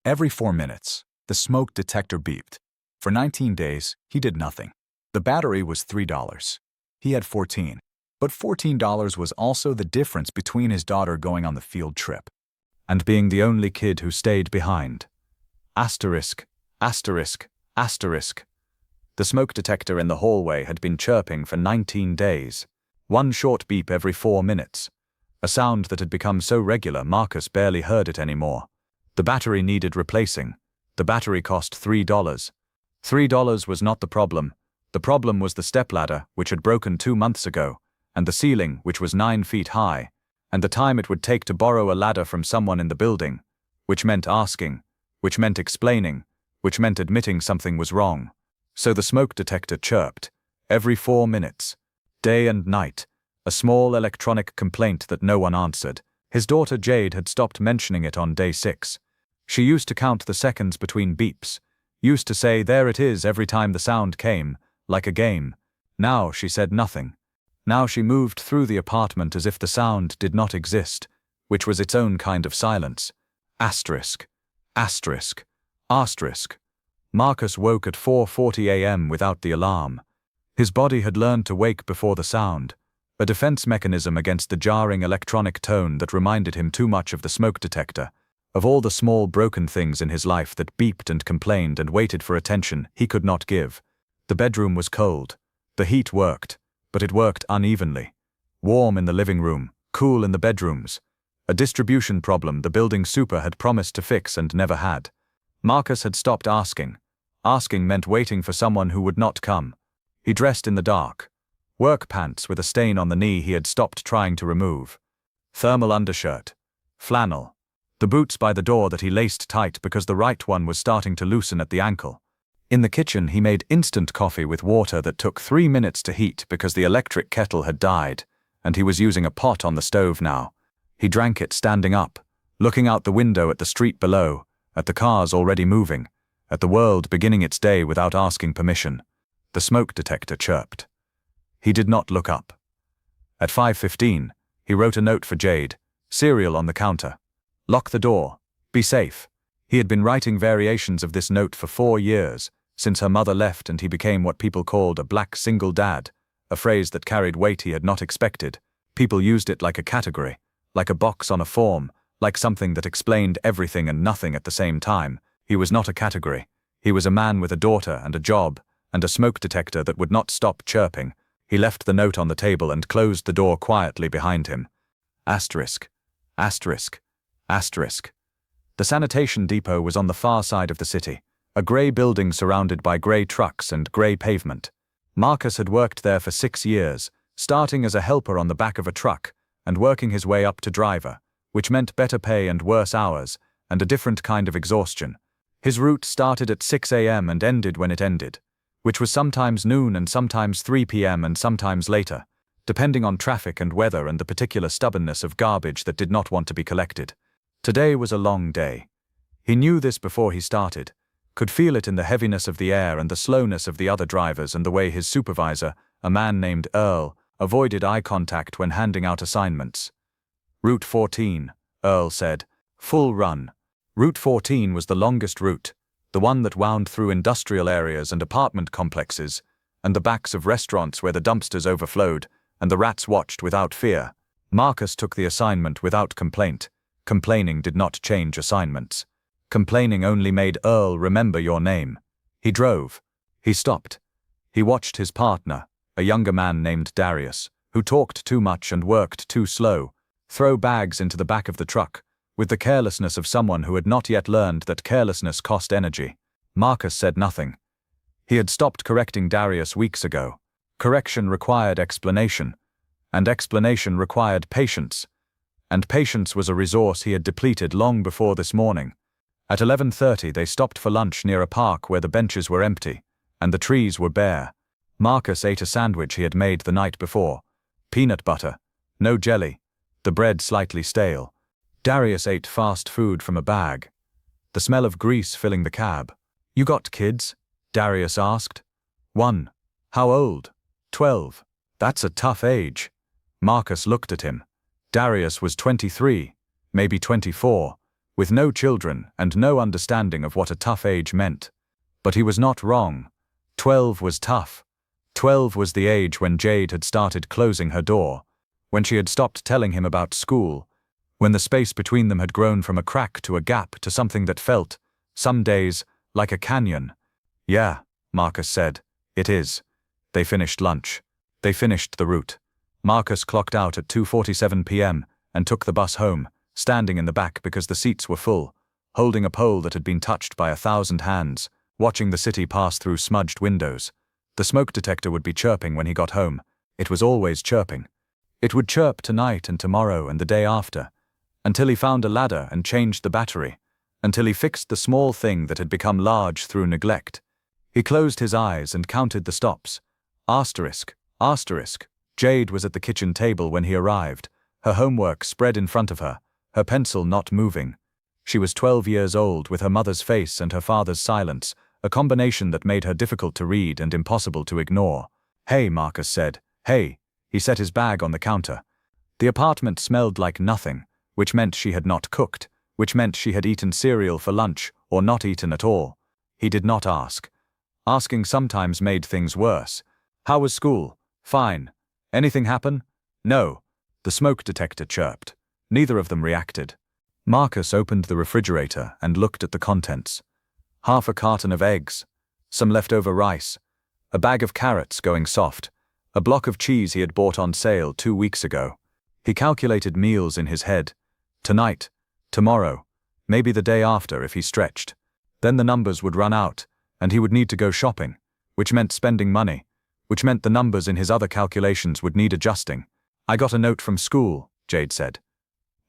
Every 4 minutes, the smoke detector beeped. For 19 days, he did nothing. The battery was $3. He had 14. But $14 was also the difference between his daughter going on the field trip and being the only kid who stayed behind. Asterisk, asterisk, asterisk. The smoke detector in the hallway had been chirping for 19 days. One short beep every 4 minutes. A sound that had become so regular Marcus barely heard it anymore. The battery needed replacing. The battery cost $3. $3 was not the problem. The problem was the stepladder, which had broken 2 months ago, and the ceiling, which was 9 feet high, and the time it would take to borrow a ladder from someone in the building, which meant asking, which meant explaining, which meant admitting something was wrong. So the smoke detector chirped, every 4 minutes, day and night, a small electronic complaint that no one answered. His daughter Jade had stopped mentioning it on day 6. She used to count the seconds between beeps, used to say there it is every time the sound came, like a game. Now she said nothing. Now she moved through the apartment as if the sound did not exist, which was its own kind of silence. Asterisk. Asterisk. Asterisk. Marcus woke at 4:40 a.m. without the alarm. His body had learned to wake before the sound, a defense mechanism against the jarring electronic tone that reminded him too much of the smoke detector, of all the small broken things in his life that beeped and complained and waited for attention he could not give. The bedroom was cold. The heat worked, but it worked unevenly. Warm in the living room, cool in the bedrooms. A distribution problem the building super had promised to fix and never had. Marcus had stopped asking. Asking meant waiting for someone who would not come. He dressed in the dark. Work pants with a stain on the knee he had stopped trying to remove. Thermal undershirt. Flannel. The boots by the door that he laced tight because the right one was starting to loosen at the ankle. In the kitchen he made instant coffee with water that took 3 minutes to heat because the electric kettle had died, and he was using a pot on the stove now. He drank it standing up, looking out the window at the street below, at the cars already moving, at the world beginning its day without asking permission. The smoke detector chirped. He did not look up. At 5:15, he wrote a note for Jade, cereal on the counter. Lock the door. Be safe. He had been writing variations of this note for 4 years, since her mother left and he became what people called a black single dad, a phrase that carried weight he had not expected. People used it like a category, like a box on a form, like something that explained everything and nothing at the same time. He was not a category. He was a man with a daughter and a job, and a smoke detector that would not stop chirping. He left the note on the table and closed the door quietly behind him. Asterisk. Asterisk. Asterisk. The sanitation depot was on the far side of the city, a grey building surrounded by grey trucks and grey pavement. Marcus had worked there for 6 years, starting as a helper on the back of a truck and working his way up to driver, which meant better pay and worse hours, and a different kind of exhaustion. His route started at 6 a.m. and ended when it ended, which was sometimes noon and sometimes 3 p.m. and sometimes later, depending on traffic and weather and the particular stubbornness of garbage that did not want to be collected. Today was a long day. He knew this before he started, could feel it in the heaviness of the air and the slowness of the other drivers and the way his supervisor, a man named Earl, avoided eye contact when handing out assignments. Route 14, Earl said. Full run. Route 14 was the longest route, the one that wound through industrial areas and apartment complexes, and the backs of restaurants where the dumpsters overflowed, and the rats watched without fear. Marcus took the assignment without complaint. Complaining did not change assignments. Complaining only made Earl remember your name. He drove. He stopped. He watched his partner, a younger man named Darius, who talked too much and worked too slow, throw bags into the back of the truck, with the carelessness of someone who had not yet learned that carelessness cost energy. Marcus said nothing. He had stopped correcting Darius weeks ago. Correction required explanation, and explanation required patience. And patience was a resource he had depleted long before this morning. At 11:30 they stopped for lunch near a park where the benches were empty, and the trees were bare. Marcus ate a sandwich he had made the night before. Peanut butter, no jelly, the bread slightly stale. Darius ate fast food from a bag. The smell of grease filling the cab. You got kids? Darius asked. 1. How old? 12. That's a tough age. Marcus looked at him. Darius was 23, maybe 24, with no children and no understanding of what a tough age meant. But he was not wrong. 12 was tough. 12 was the age when Jade had started closing her door, when she had stopped telling him about school, when the space between them had grown from a crack to a gap to something that felt, some days, like a canyon. "Yeah," Marcus said, "it is." They finished lunch. They finished the route. Marcus clocked out at 2:47 p.m. and took the bus home, standing in the back because the seats were full, holding a pole that had been touched by 1,000 hands, watching the city pass through smudged windows. The smoke detector would be chirping when he got home. It was always chirping. It would chirp tonight and tomorrow and the day after, until he found a ladder and changed the battery, until he fixed the small thing that had become large through neglect. He closed his eyes and counted the stops. Asterisk, asterisk. Jade was at the kitchen table when he arrived, her homework spread in front of her, her pencil not moving. She was 12 years old with her mother's face and her father's silence, a combination that made her difficult to read and impossible to ignore. "Hey," Marcus said. "Hey." He set his bag on the counter. The apartment smelled like nothing, which meant she had not cooked, which meant she had eaten cereal for lunch or not eaten at all. He did not ask. Asking sometimes made things worse. "How was school?" "Fine." "Anything happen?" "No." The smoke detector chirped. Neither of them reacted. Marcus opened the refrigerator and looked at the contents. Half a carton of eggs, some leftover rice, a bag of carrots going soft, a block of cheese he had bought on sale 2 weeks ago. He calculated meals in his head. Tonight, tomorrow, maybe the day after if he stretched. Then the numbers would run out, and he would need to go shopping, which meant spending money, which meant the numbers in his other calculations would need adjusting. "I got a note from school," Jade said.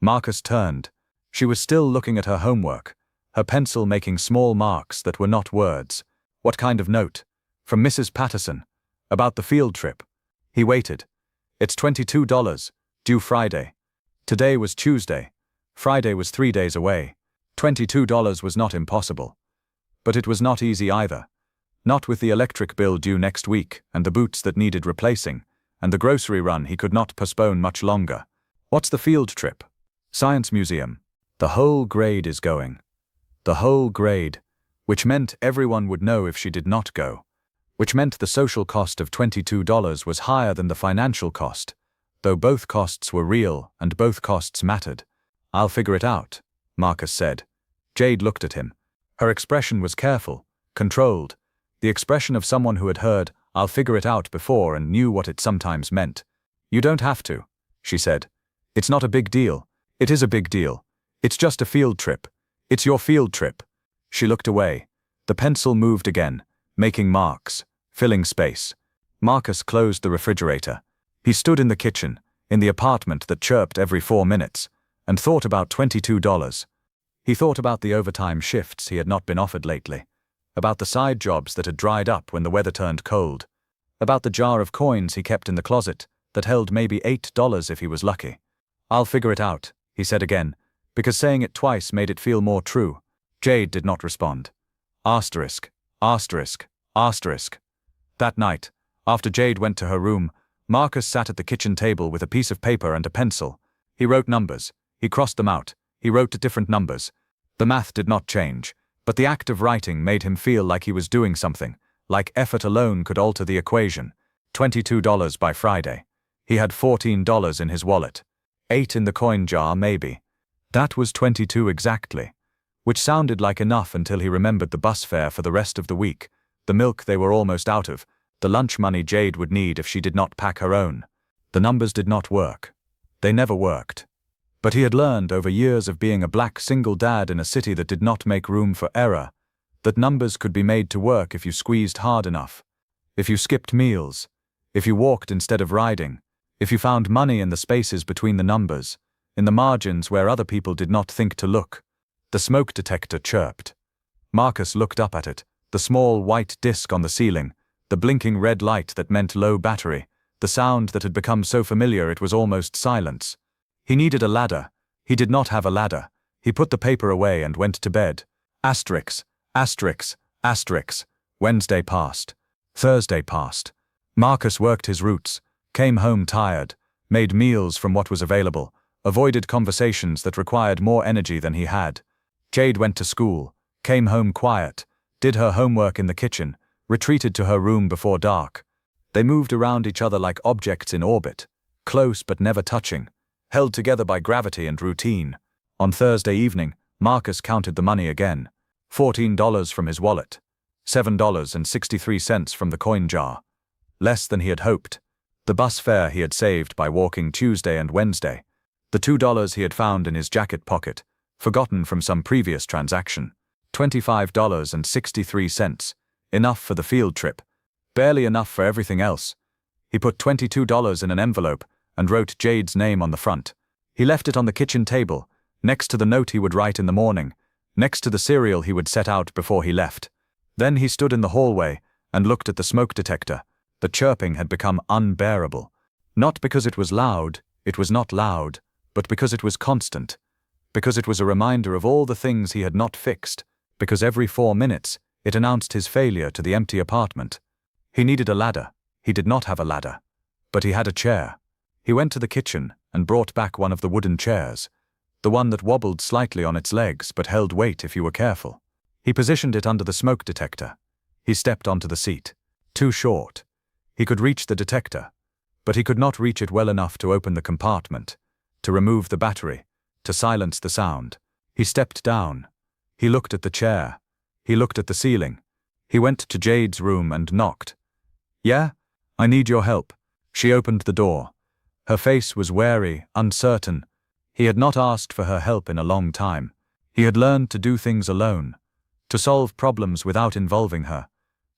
Marcus turned. She was still looking at her homework, her pencil making small marks that were not words. "What kind of note?" "From Mrs. Patterson. About the field trip." He waited. "It's $22, due Friday." Today was Tuesday. Friday was 3 days away. $22 was not impossible. But it was not easy either. Not with the electric bill due next week, and the boots that needed replacing, and the grocery run he could not postpone much longer. "What's the field trip?" "Science museum. The whole grade is going." The whole grade, which meant everyone would know if she did not go, which meant the social cost of $22 was higher than the financial cost, though both costs were real and both costs mattered. "I'll figure it out," Marcus said. Jade looked at him. Her expression was careful, controlled, the expression of someone who had heard "I'll figure it out" before and knew what it sometimes meant. "You don't have to," she said. "It's not a big deal." "It is a big deal. It's just a field trip. It's your field trip." She looked away. The pencil moved again, making marks, filling space. Marcus closed the refrigerator. He stood in the kitchen, in the apartment that chirped every 4 minutes, and thought about $22. He thought about the overtime shifts he had not been offered lately, about the side jobs that had dried up when the weather turned cold, about the jar of coins he kept in the closet that held maybe $8 if he was lucky. "I'll figure it out," he said again, because saying it twice made it feel more true. Jade did not respond. Asterisk, asterisk, asterisk. That night, after Jade went to her room, Marcus sat at the kitchen table with a piece of paper and a pencil. He wrote numbers. He crossed them out. He wrote different numbers. The math did not change, but the act of writing made him feel like he was doing something, like effort alone could alter the equation. $22 by Friday. He had $14 in his wallet. 8 in the coin jar, maybe. That was 22 exactly, which sounded like enough until he remembered the bus fare for the rest of the week, the milk they were almost out of, the lunch money Jade would need if she did not pack her own. The numbers did not work. They never worked. But he had learned over years of being a black single dad in a city that did not make room for error, that numbers could be made to work if you squeezed hard enough, if you skipped meals, if you walked instead of riding, if you found money in the spaces between the numbers, in the margins where other people did not think to look. The smoke detector chirped. Marcus looked up at it, the small white disc on the ceiling, the blinking red light that meant low battery, the sound that had become so familiar it was almost silence. He needed a ladder. He did not have a ladder. He put the paper away and went to bed. Asterix, asterix, asterix. Wednesday passed. Thursday passed. Marcus worked his routes, came home tired, made meals from what was available, avoided conversations that required more energy than he had, Jade went to school, came home quiet, did her homework in the kitchen, retreated to her room before dark. They moved around each other like objects in orbit, close but never touching, held together by gravity and routine. On Thursday evening, Marcus counted the money again. $14 from his wallet. $7.63 from the coin jar. Less than he had hoped. The bus fare he had saved by walking Tuesday and Wednesday. The $2 he had found in his jacket pocket, forgotten from some previous transaction. $25.63. Enough for the field trip. Barely enough for everything else. He put $22 in an envelope and wrote Jade's name on the front. He left it on the kitchen table, next to the note he would write in the morning, next to the cereal he would set out before he left. Then he stood in the hallway and looked at the smoke detector. The chirping had become unbearable. Not because it was loud, it was not loud, but because it was constant. Because it was a reminder of all the things he had not fixed. Because every 4 minutes, it announced his failure to the empty apartment. He needed a ladder. He did not have a ladder. But he had a chair. He went to the kitchen and brought back one of the wooden chairs. The one that wobbled slightly on its legs but held weight if you were careful. He positioned it under the smoke detector. He stepped onto the seat. Too short. He could reach the detector, but he could not reach it well enough to open the compartment, to remove the battery, to silence the sound. He stepped down. He looked at the chair. He looked at the ceiling. He went to Jade's room and knocked. "Yeah? I need your help." She opened the door. Her face was wary, uncertain. He had not asked for her help in a long time. He had learned to do things alone, to solve problems without involving her,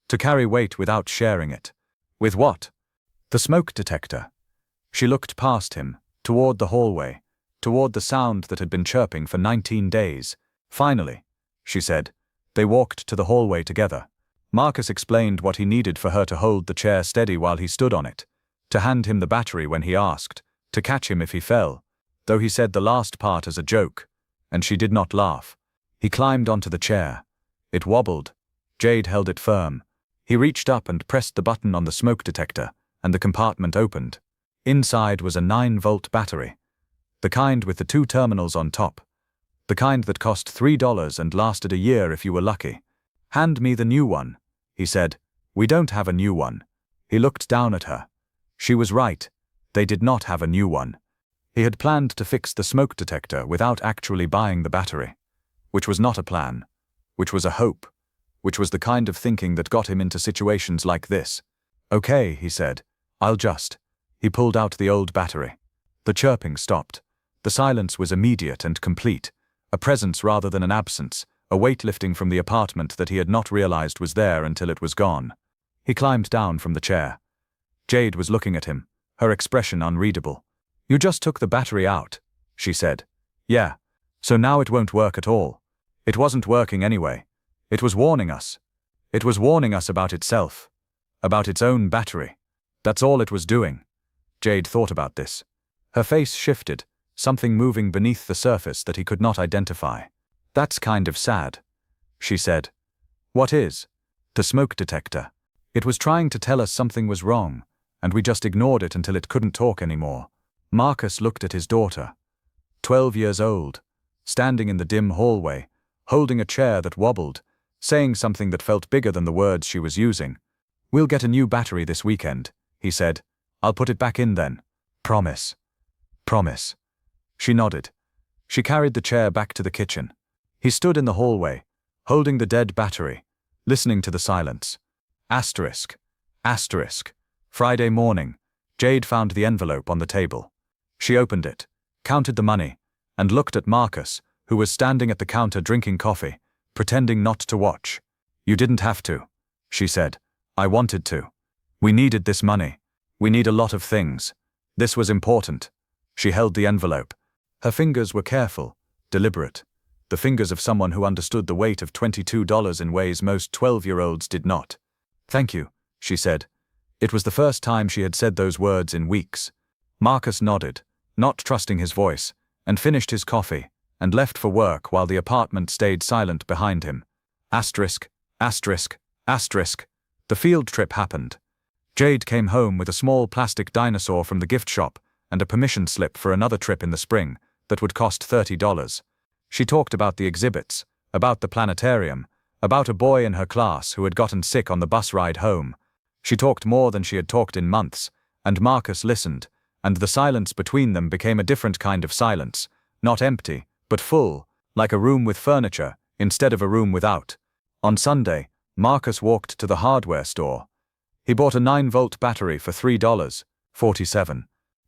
to carry weight without sharing it. With what? The smoke detector. She looked past him, toward the hallway, toward the sound that had been chirping for 19 days. "Finally," she said. They walked to the hallway together. Marcus explained what he needed for her to hold the chair steady while he stood on it, to hand him the battery when he asked, to catch him if he fell, though he said the last part as a joke, and she did not laugh. He climbed onto the chair. It wobbled. Jade held it firm. He reached up and pressed the button on the smoke detector, and the compartment opened. Inside was a 9-volt battery. The kind with the 2 terminals on top. The kind that cost $3 and lasted a year if you were lucky. "Hand me the new one," he said. "We don't have a new one." He looked down at her. She was right. They did not have a new one. He had planned to fix the smoke detector without actually buying the battery. Which was not a plan. Which was a hope. Which was the kind of thinking that got him into situations like this. "Okay," he said. "I'll just." He pulled out the old battery. The chirping stopped. The silence was immediate and complete. A presence rather than an absence, a weight lifting from the apartment that he had not realized was there until it was gone. He climbed down from the chair. Jade was looking at him, her expression unreadable. "You just took the battery out," she said. "Yeah. So now it won't work at all." It wasn't working anyway. It was warning us. It was warning us about itself. About its own battery. That's all it was doing. Jade thought about this. Her face shifted, something moving beneath the surface that he could not identify. "That's kind of sad," she said. "What is?" "The smoke detector. It was trying to tell us something was wrong, and we just ignored it until it couldn't talk anymore." Marcus looked at his daughter. 12 years old, standing in the dim hallway, holding a chair that wobbled, saying something that felt bigger than the words she was using. "We'll get a new battery this weekend," he said. "I'll put it back in then. Promise." "Promise." She nodded. She carried the chair back to the kitchen. He stood in the hallway, holding the dead battery, listening to the silence. Asterisk. Asterisk. Friday morning, Jade found the envelope on the table. She opened it, counted the money, and looked at Marcus, who was standing at the counter drinking coffee, pretending not to watch. "You didn't have to," she said. "I wanted to. We needed this money. We need a lot of things. This was important." She held the envelope. Her fingers were careful, deliberate. The fingers of someone who understood the weight of $22 in ways most 12-year-olds did not. "Thank you," she said. It was the first time she had said those words in weeks. Marcus nodded, not trusting his voice, and finished his coffee, and left for work while the apartment stayed silent behind him. Asterisk, asterisk, asterisk. The field trip happened. Jade came home with a small plastic dinosaur from the gift shop and a permission slip for another trip in the spring that would cost $30. She talked about the exhibits, about the planetarium, about a boy in her class who had gotten sick on the bus ride home. She talked more than she had talked in months, and Marcus listened, and the silence between them became a different kind of silence, not empty, but full, like a room with furniture, instead of a room without. On Sunday, Marcus walked to the hardware store. He bought a 9-volt battery for $3.47.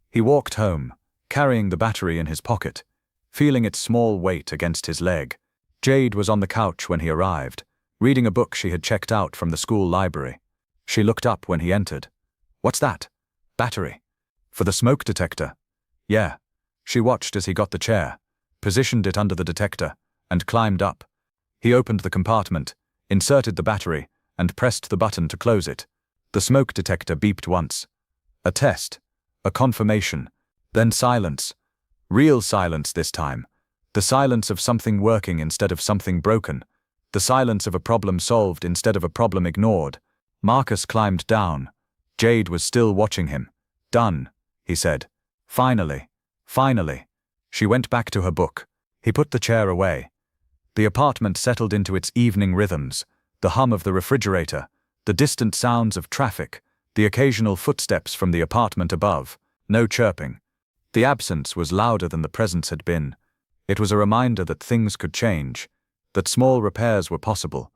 He walked home, carrying the battery in his pocket, feeling its small weight against his leg. Jade was on the couch when he arrived, reading a book she had checked out from the school library. She looked up when he entered. "What's that?" "Battery. For the smoke detector." "Yeah." She watched as he got the chair, positioned it under the detector, and climbed up. He opened the compartment, inserted the battery, and pressed the button to close it. The smoke detector beeped once. A test. A confirmation. Then silence. Real silence this time. The silence of something working instead of something broken. The silence of a problem solved instead of a problem ignored. Marcus climbed down. Jade was still watching him. "Done," he said. "Finally. Finally." She went back to her book. He put the chair away. The apartment settled into its evening rhythms, the hum of the refrigerator, the distant sounds of traffic, the occasional footsteps from the apartment above, no chirping. The absence was louder than the presence had been. It was a reminder that things could change, that small repairs were possible,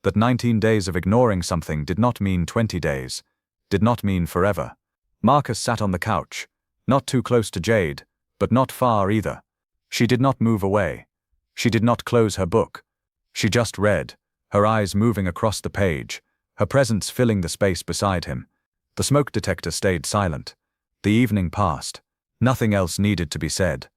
that 19 days of ignoring something did not mean 20 days, did not mean forever. Marcus sat on the couch, not too close to Jade, but not far either. She did not move away. She did not close her book. She just read, her eyes moving across the page, her presence filling the space beside him. The smoke detector stayed silent. The evening passed. Nothing else needed to be said.